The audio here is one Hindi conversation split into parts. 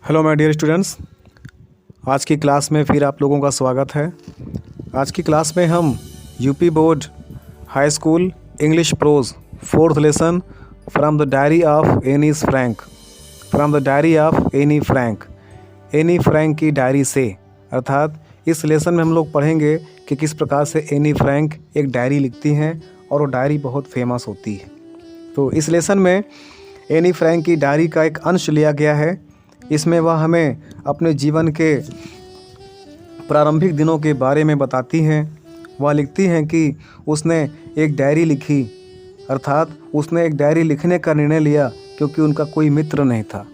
हेलो माय डियर स्टूडेंट्स, आज की क्लास में फिर आप लोगों का स्वागत है। आज की क्लास में हम UP board high school English pros fourth lesson from the diary of Anne Frank की डायरी से, अर्थात इस लेसन में हम लोग पढ़ेंगे कि किस प्रकार से एनी फ्रैंक एक डायरी लिखती हैं और वो डायरी बहुत फेमस होती है। तो इस लेसन में एनी फ्रैंक की डायरी का एक अंश लिया गया है। इसमें वह हमें अपने जीवन के प्रारंभिक दिनों के बारे में बताती हैं। वह लिखती हैं कि उसने एक डायरी लिखी, अर्थात उसने एक डायरी लिखने का निर्णय लिया क्योंकि उनका कोई मित्र नहीं था।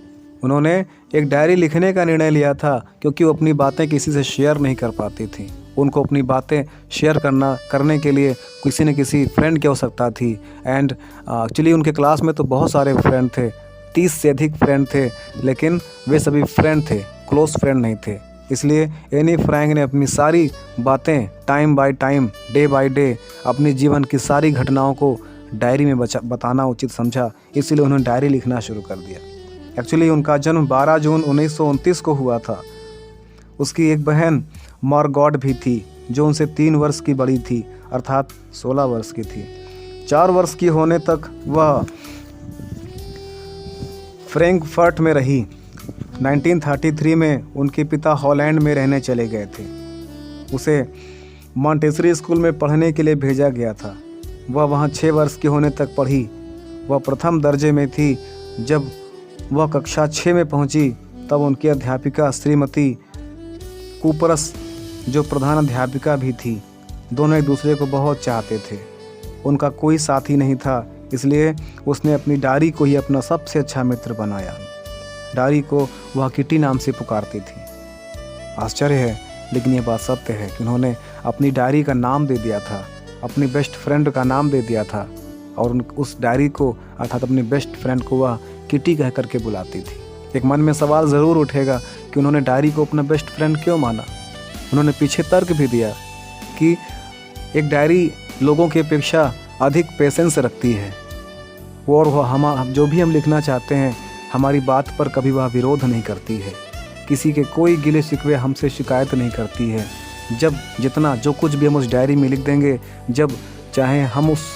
उन्होंने एक डायरी लिखने का निर्णय लिया था क्योंकि वो अपनी बातें किसी से शेयर नहीं कर पाती थी। उनको अपनी बातें शेयर करने के लिए किसी न किसी फ्रेंड की आवश्यकता थी। एंड एक्चुअली उनके क्लास में तो बहुत सारे फ्रेंड थे, 30 से अधिक फ्रेंड थे, लेकिन वे सभी फ्रेंड थे, क्लोज फ्रेंड नहीं थे। इसलिए एनी फ्रैंक ने अपनी सारी बातें time by time, day by day अपनी जीवन की सारी घटनाओं को डायरी में बताना उचित समझा, इसलिए उन्होंने डायरी लिखना शुरू कर दिया। एक्चुअली उनका जन्म 12 जून 1929 को हुआ था। उसकी एक बहन मार्गॉट भी थी जो उनसे 3 वर्ष की बड़ी थी, अर्थात 16 वर्ष की थी। 4 वर्ष की होने तक वह फ्रैंकफर्ट में रही। 1933 में उनके पिता हॉलैंड में रहने चले गए थे। उसे मॉन्टेसरी स्कूल में पढ़ने के लिए भेजा गया था। वह वहाँ 6 वर्ष की होने तक पढ़ी। वह प्रथम दर्जे में थी। जब वह कक्षा 6 में पहुँची तब उनकी अध्यापिका श्रीमती कूपरस, जो प्रधान अध्यापिका भी थी, दोनों एक दूसरे को बहुत चाहते थे। उनका कोई साथी नहीं था, इसलिए उसने अपनी डायरी को ही अपना सबसे अच्छा मित्र बनाया। डायरी को वह किटी नाम से पुकारती थी। आश्चर्य है, लेकिन यह बात सत्य है कि उन्होंने अपनी डायरी का नाम दे दिया था, अपनी बेस्ट फ्रेंड का नाम दे दिया था, और उस डायरी को अर्थात अपनी बेस्ट फ्रेंड को वह किटी कह करके बुलाती थी। एक मन में सवाल ज़रूर उठेगा कि उन्होंने डायरी को अपना बेस्ट फ्रेंड क्यों माना। उन्होंने पीछे तर्क भी दिया कि एक डायरी लोगों की अपेक्षा अधिक पेशेंस रखती है, और वह हम जो भी हम लिखना चाहते हैं हमारी बात पर कभी वह विरोध नहीं करती है। किसी के कोई गिले शिकवे हमसे शिकायत नहीं करती है। जब जितना जो कुछ भी हम उस डायरी में लिख देंगे, जब चाहे हम उस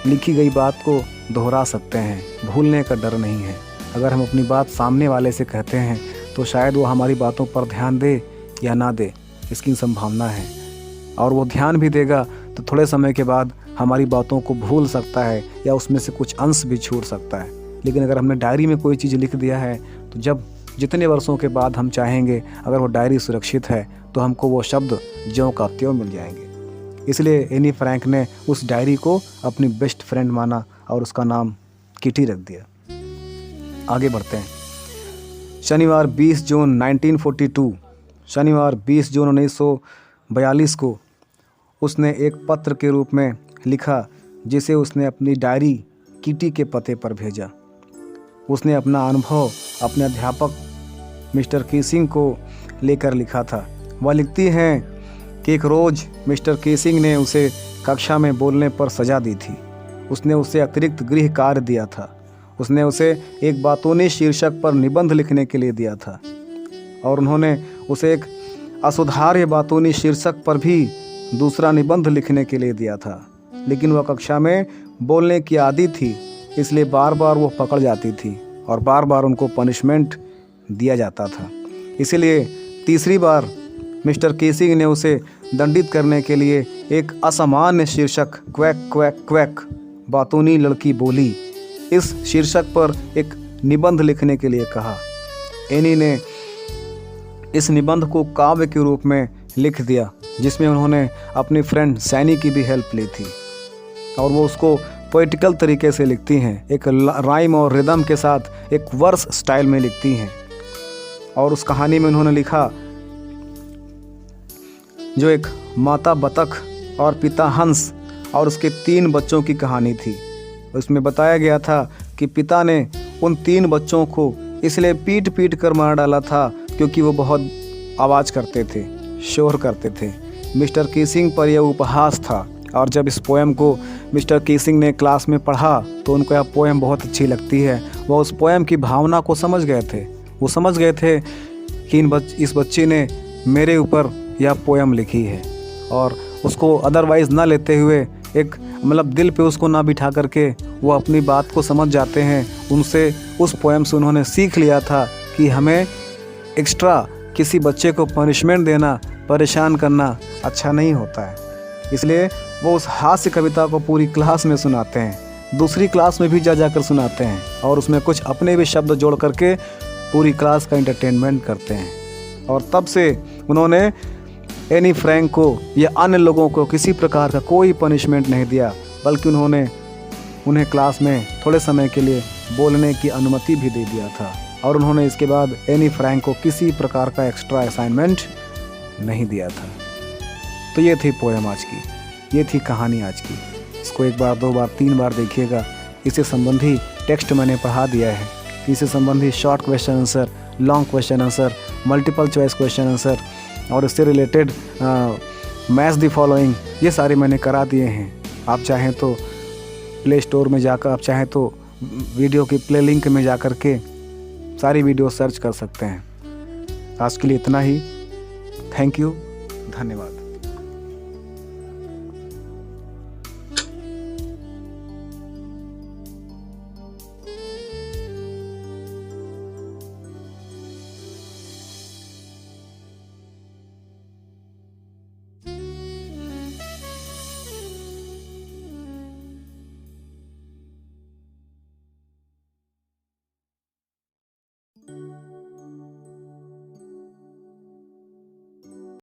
लिखी गई बात को दोहरा सकते हैं, भूलने का डर नहीं है। अगर हम अपनी बात सामने वाले से कहते हैं तो शायद वो हमारी बातों पर ध्यान दे या ना दे, इसकी संभावना है। और वो ध्यान भी देगा तो थोड़े समय के बाद हमारी बातों को भूल सकता है या उसमें से कुछ अंश भी छूट सकता है। लेकिन अगर हमने डायरी में कोई चीज़ लिख दिया है तो जब जितने वर्षों के बाद हम चाहेंगे, अगर वो डायरी सुरक्षित है तो हमको वो शब्द ज्यों का त्यों मिल जाएंगे। इसलिए एनी फ्रैंक ने उस डायरी को अपनी बेस्ट फ्रेंड माना और उसका नाम किटी रख दिया। आगे बढ़ते हैं। शनिवार 20 जून 1942 को उसने एक पत्र के रूप में लिखा, जिसे उसने अपनी डायरी किटी के पते पर भेजा। उसने अपना अनुभव अपने अध्यापक मिस्टर कीसिंग को लेकर लिखा था। वह लिखती हैं कि एक रोज़ मिस्टर कीसिंग ने उसे कक्षा में बोलने पर सज़ा दी थी। उसने उसे अतिरिक्त गृह कार्य दिया था। उसने उसे एक बातूनी शीर्षक पर निबंध लिखने के लिए दिया था, और उन्होंने उसे एक असुधार्य बातूनी शीर्षक पर भी दूसरा निबंध लिखने के लिए दिया था। लेकिन वह कक्षा में बोलने की आदी थी, इसलिए बार बार वो पकड़ जाती थी और बार बार उनको पनिशमेंट दिया जाता था। इसीलिए तीसरी बार मिस्टर कीसिंग ने उसे दंडित करने के लिए एक असामान्य शीर्षक क्वैक क्वैक क्वैक बातूनी लड़की बोली, इस शीर्षक पर एक निबंध लिखने के लिए कहा। एनी ने इस निबंध को काव्य के रूप में लिख दिया, जिसमें उन्होंने अपनी फ्रेंड सैनी की भी हेल्प ली थी, और वो उसको पोइटिकल तरीके से लिखती हैं, एक राइम और रिदम के साथ एक वर्स स्टाइल में लिखती हैं। और उस कहानी में उन्होंने लिखा, जो एक माता बतख और पिता हंस और उसके 3 बच्चों की कहानी थी। उसमें बताया गया था कि पिता ने उन 3 बच्चों को इसलिए पीट पीट कर मार डाला था क्योंकि वो बहुत आवाज़ करते थे, शोर करते थे। मिस्टर कीसिंग पर यह उपहास था, और जब इस पोएम को मिस्टर कीसिंग ने क्लास में पढ़ा तो उनको यह पोएम बहुत अच्छी लगती है। वह उस पोएम की भावना को समझ गए थे। वो समझ गए थे कि इस बच्ची ने मेरे ऊपर यह पोयम लिखी है, और उसको अदरवाइज़ ना लेते हुए एक मतलब दिल पे उसको ना बिठा करके वो अपनी बात को समझ जाते हैं। उनसे उस पोयम से उन्होंने सीख लिया था कि हमें एक्स्ट्रा किसी बच्चे को पनिशमेंट देना, परेशान करना अच्छा नहीं होता है। इसलिए वो उस हास्य कविता को पूरी क्लास में सुनाते हैं, दूसरी क्लास में भी जा जाकर सुनाते हैं, और उसमें कुछ अपने भी शब्द जोड़ करके पूरी क्लास का एंटरटेनमेंट करते हैं। और तब से उन्होंने एनी फ्रैंक को या अन्य लोगों को किसी प्रकार का कोई पनिशमेंट नहीं दिया, बल्कि उन्होंने उन्हें क्लास में थोड़े समय के लिए बोलने की अनुमति भी दे दिया था। और उन्होंने इसके बाद एनी फ्रैंक को किसी प्रकार का एक्स्ट्रा असाइनमेंट नहीं दिया था। तो ये थी पोएम आज की, ये थी कहानी आज की। इसको एक बार, दो बार, तीन बार देखिएगा। इससे संबंधी टेक्स्ट मैंने पढ़ा दिया है। इससे संबंधी short question answer, long question answer, multiple choice question answer और इससे रिलेटेड मैच द फॉलोइंग, ये सारे मैंने करा दिए हैं। आप चाहें तो प्ले स्टोर में जाकर, आप चाहें तो वीडियो की प्ले लिंक में जाकर के सारी वीडियो सर्च कर सकते हैं। आज के लिए इतना ही। थैंक यू, धन्यवाद।